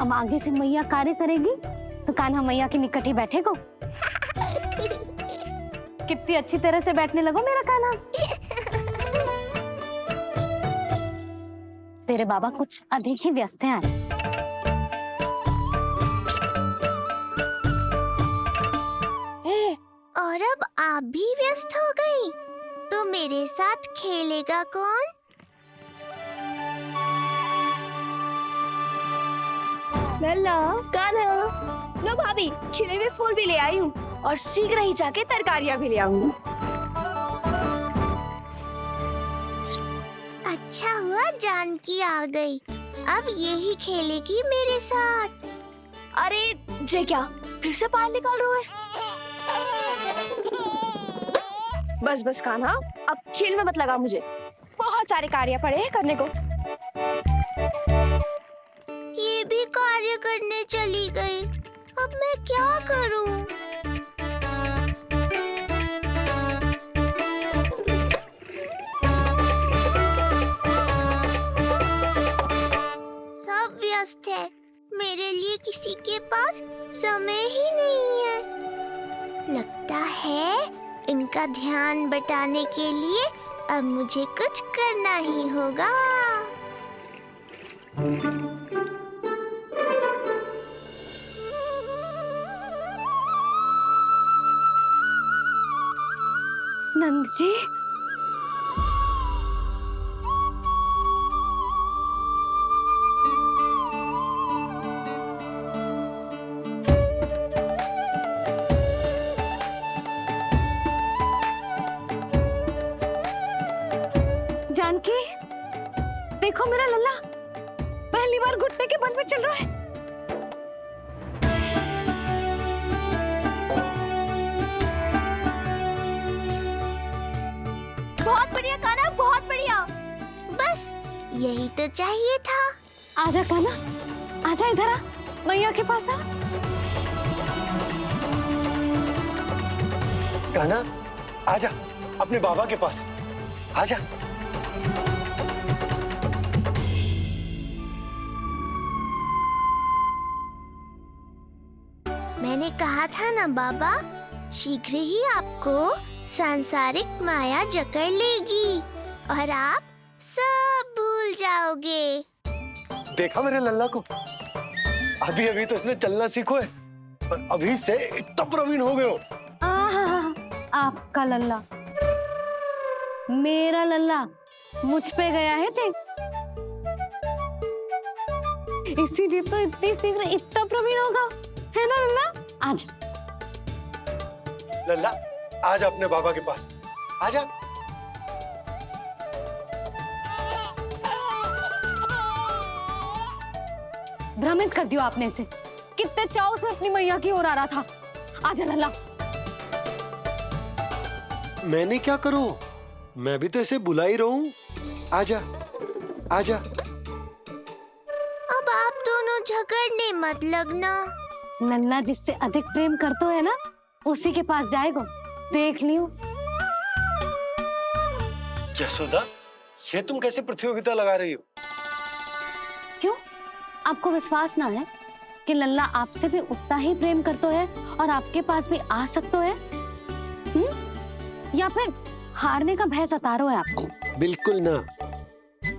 अब आगे से मैया कार्य करेगी तो कान्हा मैया के निकट ही बैठेगा। कितनी अच्छी तरह से बैठने लगो मेरा कान्हा। तेरे बाबा कुछ अधिक ही व्यस्त हैं आज। और अब आप भी व्यस्त हो गई, तो मेरे साथ खेलेगा कौन? लल्ला, कान्हा, लो भाभी, खिले हुए फूल भी ले आई हूँ और शीघ्र ही जाके तरकारियाँ भी ले आऊंगी। अच्छा हुआ जानकी आ गई, अब यही खेलेगी मेरे साथ। अरे जे क्या, फिर से पानी निकाल रहे हो? बस बस कान्हा, अब खेल में मत लगा मुझे, बहुत सारे कार्य पड़े हैं करने को। ये भी कार्य करने चली गई, अब मैं क्या करूं? सब व्यस्त है, मेरे लिए किसी के पास समय ही नहीं है। लगता है इनका ध्यान बटाने के लिए अब मुझे कुछ करना ही होगा। नंद जी, जानकी, देखो मेरा लल्ला पहली बार घुटने के बल पे चल रहा है। बहुत बढ़िया कान्हा, बहुत बढ़िया। बस यही तो चाहिए था। आजा कान्हा, आजा इधर आ, मैया के पास आ। कान्हा, आजा अपने बाबा के पास, आजा। मैंने कहा था ना बाबा, शीघ्र ही आपको सांसारिक माया जकड़ लेगी और आप सब भूल जाओगे। देखा मेरे लल्ला को, अभी अभी तो इसने चलना सीखो है, पर अभी से इतना प्रवीण हो गए हो। आपका लल्ला, मेरा लल्ला मुझ पे गया है जी, इसीलिए तो इतनी शीघ्र इतना प्रवीण होगा, है ना लल्ला? आजा लल्ला, आजा अपने बाबा के पास, आजा। भ्रमित कर दियो आपने इसे, कितने चाव से अपनी मैया की ओर आ रहा था। आजा लल्ला। मैंने क्या करूं, मैं भी तो इसे बुला ही रहा हूं। आजा, आजा। अब आप दोनों झगड़ने मत लगना। लल्ला जिससे अधिक प्रेम करते है ना, उसी के पास जाएगा, देख लियो। यशोदा, ये तुम कैसे प्रतियोगिता लगा रही हो? क्यों, आपको विश्वास ना है कि लल्ला आपसे भी उतना ही प्रेम करता है और आपके पास भी आ सकता है? या फिर हारने का भय सता रहा है आपको? बिल्कुल ना,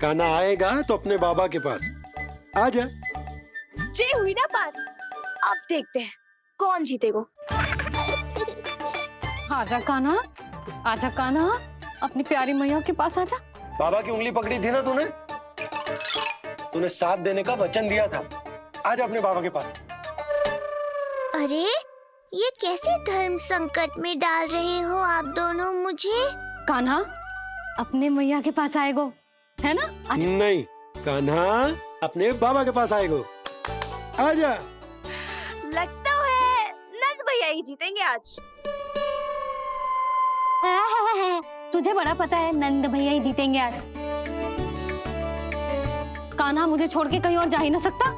कान्हा आएगा तो अपने बाबा के पास, आजा। जे हुई ना बात, अब देखते हैं कौन जीतेगा। आजा कान्हा, आजा कान्हा, अपनी प्यारी मैया के पास आजा। बाबा की उंगली पकड़ी थी ना तूने, तूने साथ देने का वचन दिया था, आजा अपने बाबा के पास। अरे ये कैसे धर्म संकट में डाल रहे हो आप दोनों मुझे? कान्हा अपने मैया के पास आएगो, है ना? आजा। नहीं, कान्हा अपने बाबा के पास आएगो, आजा। लगता है नंद भैया ही जीतेंगे आज। तुझे बड़ा पता है नंद भैया ही जीतेंगे आज। कान्हा मुझे छोड़ के कहीं और जा ही ना सकता।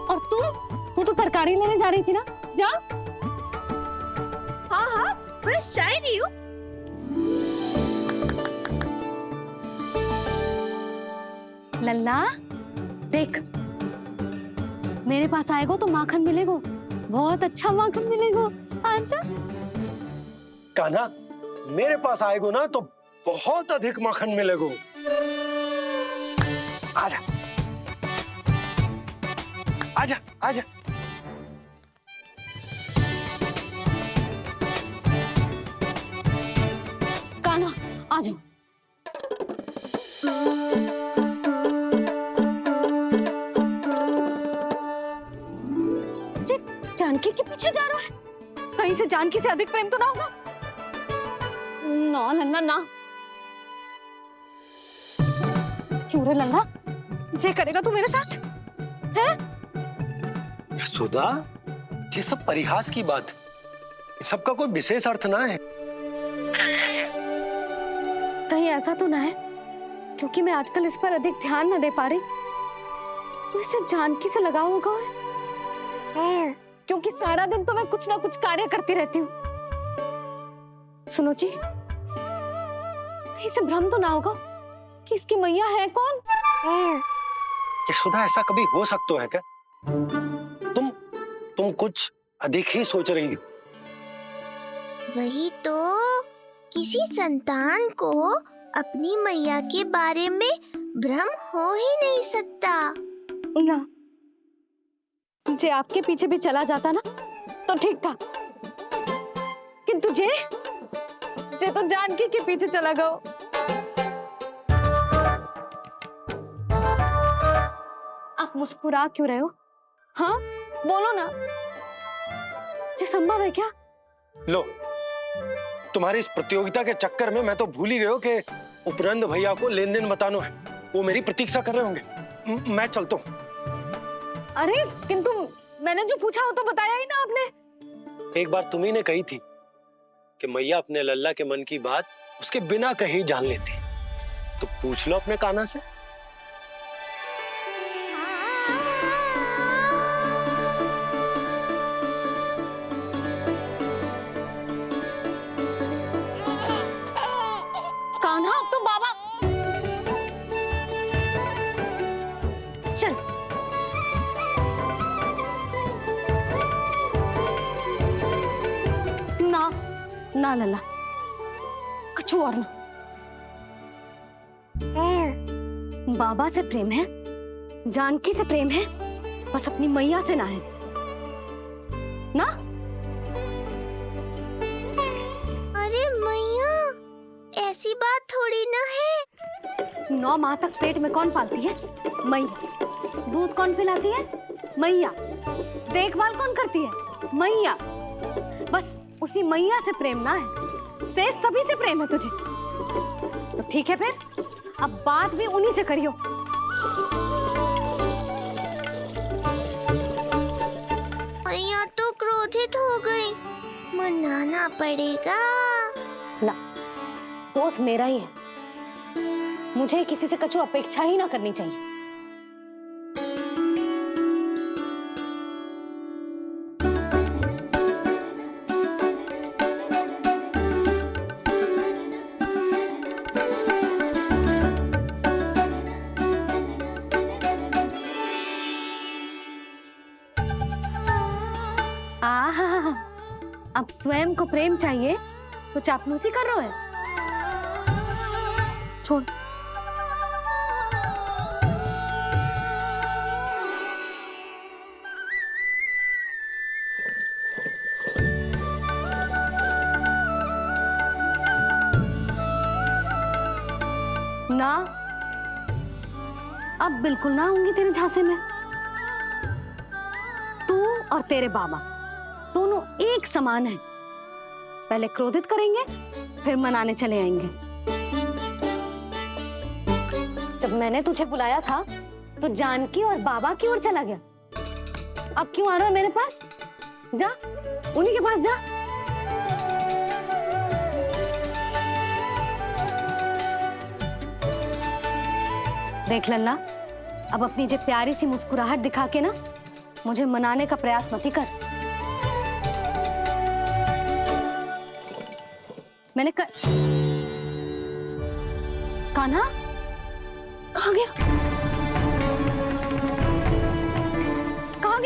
और तू तो तरकारी लेने जा रही थी ना, जा। हाँ हाँ, बस जा ही रही हूँ। लल्ला देख, मेरे पास आएगो तो माखन मिलेगो, बहुत अच्छा माखन मिलेगो। आजा। कान्हा, मेरे पास आएगो ना तो बहुत अधिक माखन मिलेगो। आजा आजा आजा। कान्हा आ जाओ। जानकी के पीछे जा रहा है, कहीं से जानकी से अधिक प्रेम तो ना होगा? ना लल्ला ना। क्यों रे लल्ला, जे करेगा तू मेरे साथ है? सुधा, ये सब परिहास की बात, सबका कोई विशेष अर्थ ना है। कहीं ऐसा तो ना है क्योंकि मैं आजकल इस पर अधिक ध्यान न दे पा रही तो इसे जानकी से लगाव होगा है? क्योंकि सारा दिन तो मैं कुछ ना कुछ कार्य करती रहती हूँ। सुनो जी, इसे भ्रम तो ना होगा कि इसकी मैया है कौन? सुधा, ऐसा कभी हो सकता है क्या? तुम कुछ अधिक ही सोच रही हो। वही तो, किसी संतान को अपनी मैया के बारे में भ्रम हो ही नहीं सकता। ना, जे आपके पीछे भी चला जाता ना तो ठीक था, किंतु जे तो जानकी के पीछे चला गया। आप मुस्कुरा क्यों रहे हो? हाँ बोलो ना, ये संभव है क्या? लो, तुम्हारी इस प्रतियोगिता के चक्कर में मैं तो भूल ही गया कि उपनंद भैया को लेन देन बताना है। वो मेरी प्रतीक्षा कर रहे होंगे। मैं चलता हूँ। अरे किंतु मैंने जो पूछा वो तो बताया ही ना आपने। एक बार तुम्ही ने कही थी कि मैया अपने लल्ला के मन की बात उसके बिना कहे जान लेती, तो पूछ लो अपने कान्हा से। कान्हा अब तो बाबा चल। ना ना लल्ला, कुछ और ना। बाबा से प्रेम है, जानकी से प्रेम है, बस अपनी मैया से ना है ना। अरे मैया, ऐसी बात थोड़ी ना है। 9 माह तक पेट में कौन पालती है? मैया। दूध कौन पिलाती है? मैया। देखभाल कौन करती है? मैया। बस उसी मैया से प्रेम ना है, से सभी से प्रेम है तुझे। तो ठीक है फिर, अब बात भी उन्हीं से करियो। मैया तो क्रोधित हो गई, मनाना पड़ेगा। ना, दोस्त मेरा ही है, मुझे किसी से कछु अपेक्षा ही ना करनी चाहिए। आहा, अब स्वयं को प्रेम चाहिए तो चापलूसी कर रहे हो? छोड़। ना, अब बिल्कुल ना आऊंगी तेरे झांसे में। तू और तेरे बाबा दोनों एक समान हैं। पहले क्रोधित करेंगे, फिर मनाने चले आएंगे। जब मैंने तुझे बुलाया था तो जानकी और बाबा की ओर चला गया। अब क्यों आ रहा है मेरे पास? जा, उन्हीं के पास जा। देख लल्ला, अब अपनी जे प्यारी सी मुस्कुराहट दिखा के ना मुझे मनाने का प्रयास मत ही कर। मैंने कान्हा कहाँ गया? कहाँ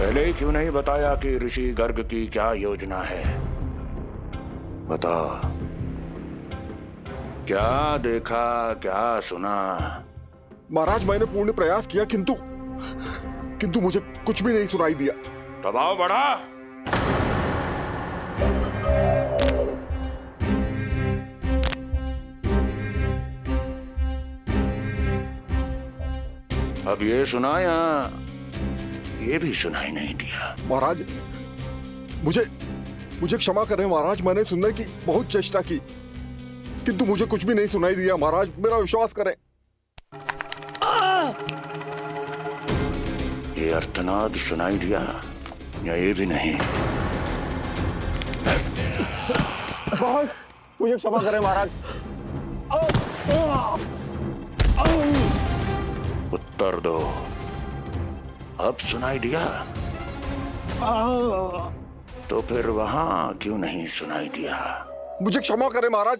पहले ही क्यों नहीं बताया कि ऋषि गर्ग की क्या योजना है? बता, क्या देखा, क्या सुना? महाराज मैंने पूर्ण प्रयास किया किंतु मुझे कुछ भी नहीं सुनाई दिया। दबाव बढ़ा। अब ये सुना या ये भी सुनाई नहीं दिया? महाराज मुझे क्षमा करें महाराज, मैंने सुनने की बहुत चेष्टा की किंतु मुझे कुछ भी नहीं सुनाई दिया। महाराज मेरा विश्वास करें। ये अर्थनाद सुनाई दिया या ये भी नहीं? महाराज मुझे क्षमा करें महाराज। उत्तर दो, अब सुनाई दिया? तो फिर वहां क्यों नहीं सुनाई दिया? मुझे क्षमा करें महाराज,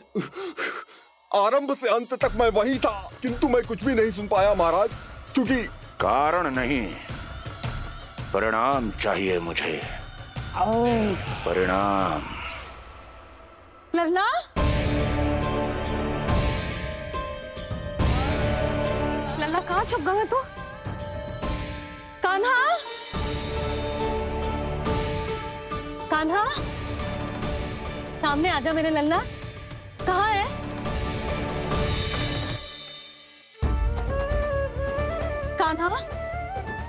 आरंभ से अंत तक मैं वहीं था किंतु मैं कुछ भी नहीं सुन पाया महाराज, क्योंकि कारण नहीं, परिणाम चाहिए मुझे। परिणाम। लल्ला, लल्ला कहाँ छुप गए तू? कान्हा, कान्हा, सामने आजा मेरे लल्ला। कहाँ है? कान्हा,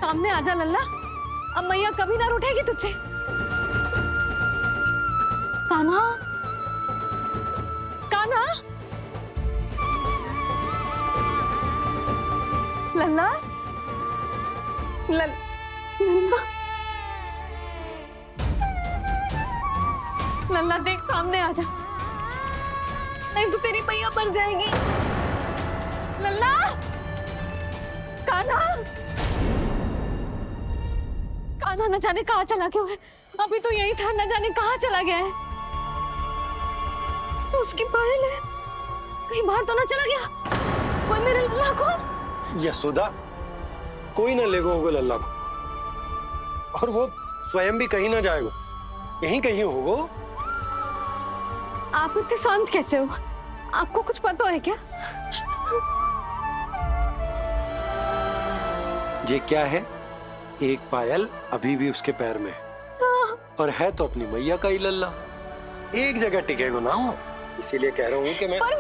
सामने आजा लल्ला। अब मैया कभी ना रूठेगी तुझसे। कान्हा, कान्हा, लल्ला, लल्ला, लल्ला देख सामने आ जा, नहीं तो तेरी मैया मर जाएगी। लल्ला, कान्हा, कान्हा न जाने कहाँ चला गया है। अभी तो यही था, न जाने कहाँ चला गया है। तो उसकी पायल है, कहीं बाहर तो ना चला गया कोई मेरे लल्ला को? यशोदा, कोई ना लेगा होगा लल्ला को, और वो स्वयं भी कहीं ना जाएगा, यहीं कहीं होगा। आप इतने शांत कैसे हो? आपको कुछ पता है क्या? ये क्या है? एक पायल अभी भी उसके पैर में है, और है तो अपनी मैया का ही लल्ला। एक जगह टिकेगा ना वो, इसीलिए कह रहा हूँ कि मैं पल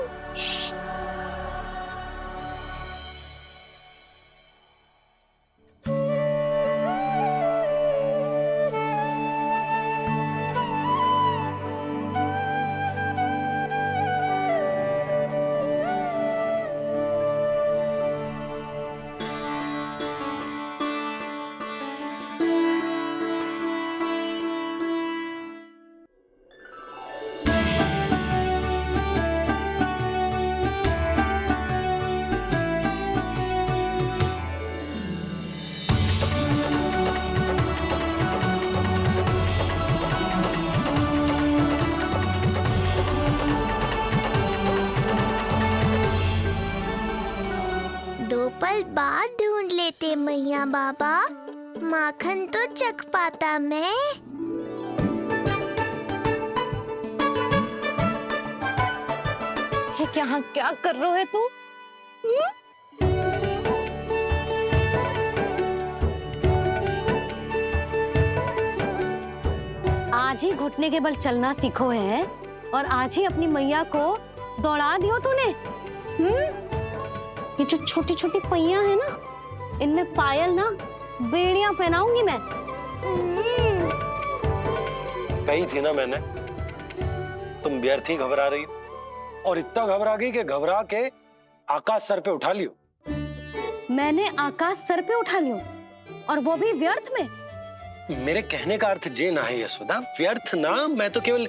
बाद ढूंढ लेते मैया बाबा, माखन तो चख पाता मैं। ये क्या क्या कर रहे है तू? आज ही घुटने के बल चलना सीखो है और आज ही अपनी मैया को दौड़ा दियो तूने। ये जो छोटी छोटी पैया है ना, इनमें पायल ना बेड़ियां पहनाऊंगी मैं। कही थी ना मैंने, तुम व्यर्थ ही घबरा रही हो, और इतना घबरा गई कि घबरा के आकाश सर पे उठा लियो। मैंने आकाश सर पे उठा लियो, और वो भी व्यर्थ में। मेरे कहने का अर्थ जे ना है यशोदा, व्यर्थ ना, मैं तो केवल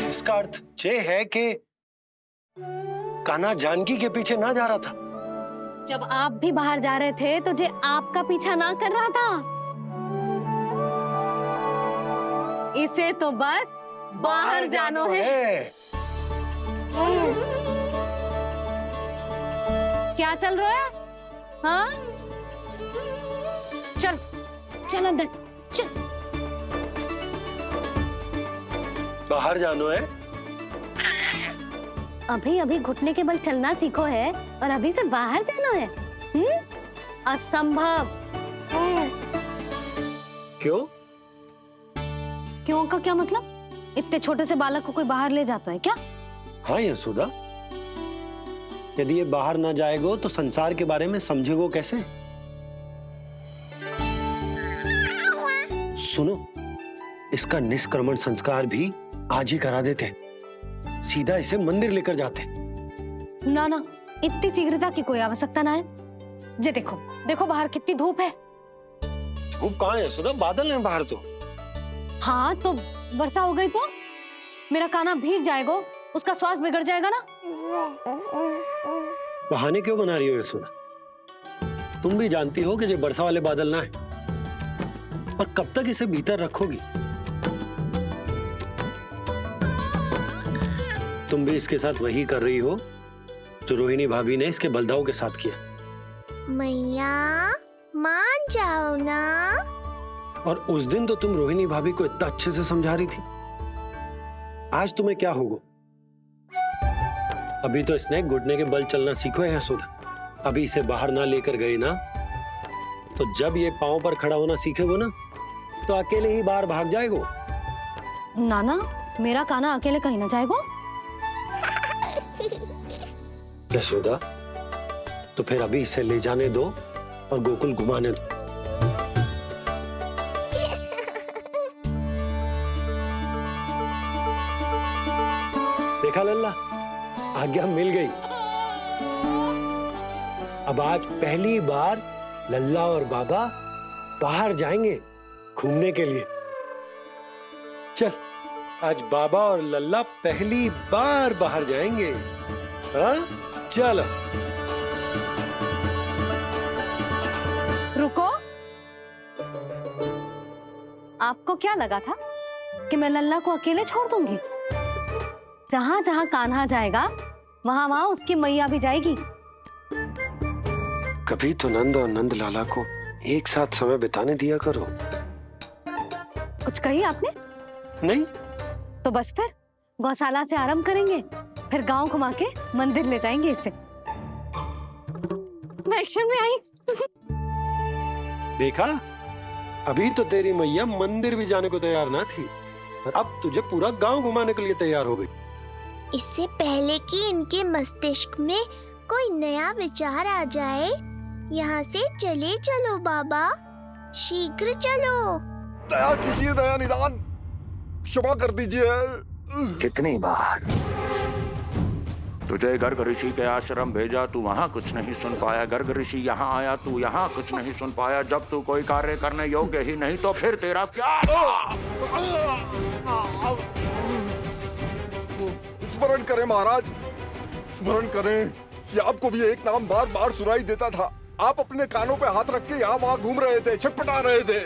इसका अर्थ ये है कि कान्हा जानकी के पीछे ना जा रहा था। जब आप भी बाहर जा रहे थे तो जे आपका पीछा ना कर रहा था। इसे तो बस बाहर जानो है। क्या चल रहा है? हाँ, चल चल अंदर चल। बाहर जानो है। अभी अभी घुटने के बल चलना सीखो है और अभी से बाहर जाना है? असंभव। क्यों? क्यों का क्या मतलब? इतने छोटे से बालक को कोई बाहर ले जाता है क्या? हाँ यशोदा, यदि ये बाहर ना जाएगो तो संसार के बारे में समझेगो कैसे? सुनो, इसका निष्क्रमण संस्कार भी आज ही करा देते, सीधा इसे मंदिर लेकर जाते। ना ना, इतनी शीघ्रता की कोई आवश्यकता ना है। जे देखो देखो बाहर कितनी धूप है। धूप कहाँ है यशोदा? बादल हैं बाहर तो। हाँ तो वर्षा हो गई तो मेरा काना भीग जाएगा, उसका स्वास्थ्य बिगड़ जाएगा ना। बहाने क्यों बना रही हो यशोदा? तुम भी जानती हो कि ये वर्षा वाले बादल ना है, और कब तक इसे भीतर रखोगी? तुम भी इसके साथ वही कर रही हो जो रोहिणी भाभी ने इसके बलदाऊ के साथ किया। मैया मान जाओ ना। और उस दिन तो तुम रोहिणी भाभी को इतना अच्छे से समझा रही थी, आज तुम्हें क्या होगा? अभी तो इसने घुटने के बल चलना सीखो है यशोदा। अभी इसे बाहर ना लेकर गए ना, तो जब ये पांव पर खड़ा होना सीखेगो ना, तो अकेले ही बाहर भाग जाएगो। नाना, मेरा काना अकेले कहीं ना जाएगा। यशोदा, तो फिर अभी इसे ले जाने दो और गोकुल घुमाने दो। देखा लल्ला, आज्ञा मिल गई। अब आज पहली बार लल्ला और बाबा बाहर जाएंगे घूमने के लिए। चल, आज बाबा और लल्ला पहली बार बाहर जाएंगे। हाँ, चलो। रुको, आपको क्या लगा था कि मैं लल्ला को अकेले छोड़ दूंगी? जहां जहां कान्हा जाएगा वहां वहां उसकी मैया भी जाएगी। कभी तो नंद और नंद लाला को एक साथ समय बिताने दिया करो। कुछ कही आपने? नहीं? तो बस फिर गौशाला से आरंभ करेंगे, फिर गांव घुमा के मंदिर ले जाएंगे इसे। मैं एक्शन में आई। देखा, अभी तो तेरी मैया मंदिर भी जाने को तैयार ना थी, और अब तुझे पूरा गांव घुमाने के लिए तैयार हो गई। इससे पहले कि इनके मस्तिष्क में कोई नया विचार आ जाए, यहाँ से चले चलो बाबा, शीघ्र चलो। दया कीजिए, दया निदान, क्षमा कर दीजिए। कितनी बार तुझे गर्ग ऋषि के आश्रम भेजा, तू वहाँ कुछ नहीं सुन पाया। गर्ग ऋषि यहाँ आया, तू यहाँ कुछ नहीं सुन पाया। जब तू कोई कार्य करने योग्य ही नहीं, तो फिर तेरा क्या? स्मरण करें महाराज, स्मरण करें कि आपको भी एक नाम बार बार सुनाई देता था। आप अपने कानों पे हाथ रख के यहाँ वहाँ घूम रहे थे, छटपटा रहे थे,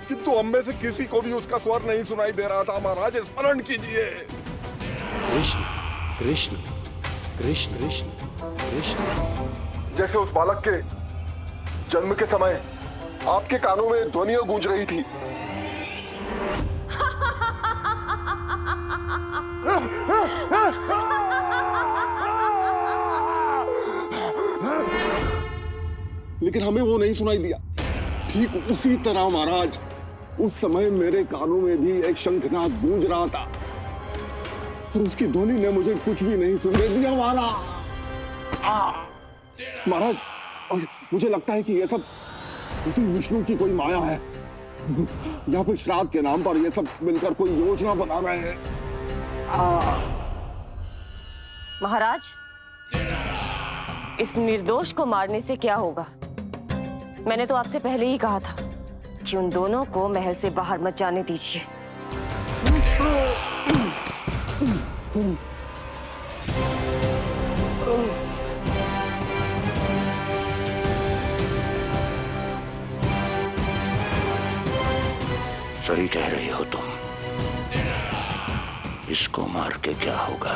किंतु हम में से किसी को भी उसका स्वर नहीं सुनाई दे रहा था। महाराज, स्मरण कीजिए। कृष्ण कृष्ण कृष्ण कृष्ण कृष्ण। जैसे उस बालक के जन्म के समय आपके कानों में ध्वनियां गूंज रही थी। लेकिन हमें वो नहीं सुनाई दिया। ठीक उसी तरह महाराज, उस समय मेरे कानों में भी एक शंखनाद गूंज रहा था, और उसकी ध्वनि ने मुझे कुछ भी नहीं सुनने दिया महाराज। और मुझे लगता है कि ये सब उसी विष्णु की कोई माया है, या फिर श्राद्ध के नाम पर ये सब मिलकर कोई योजना बना रहे हैं। महाराज, इस निर्दोष को मारने से क्या होगा? मैंने तो आपसे पहले ही कहा था कि उन दोनों को महल से बाहर मत जाने दीजिए। सही कह रही हो तुम। इसको मार के क्या होगा?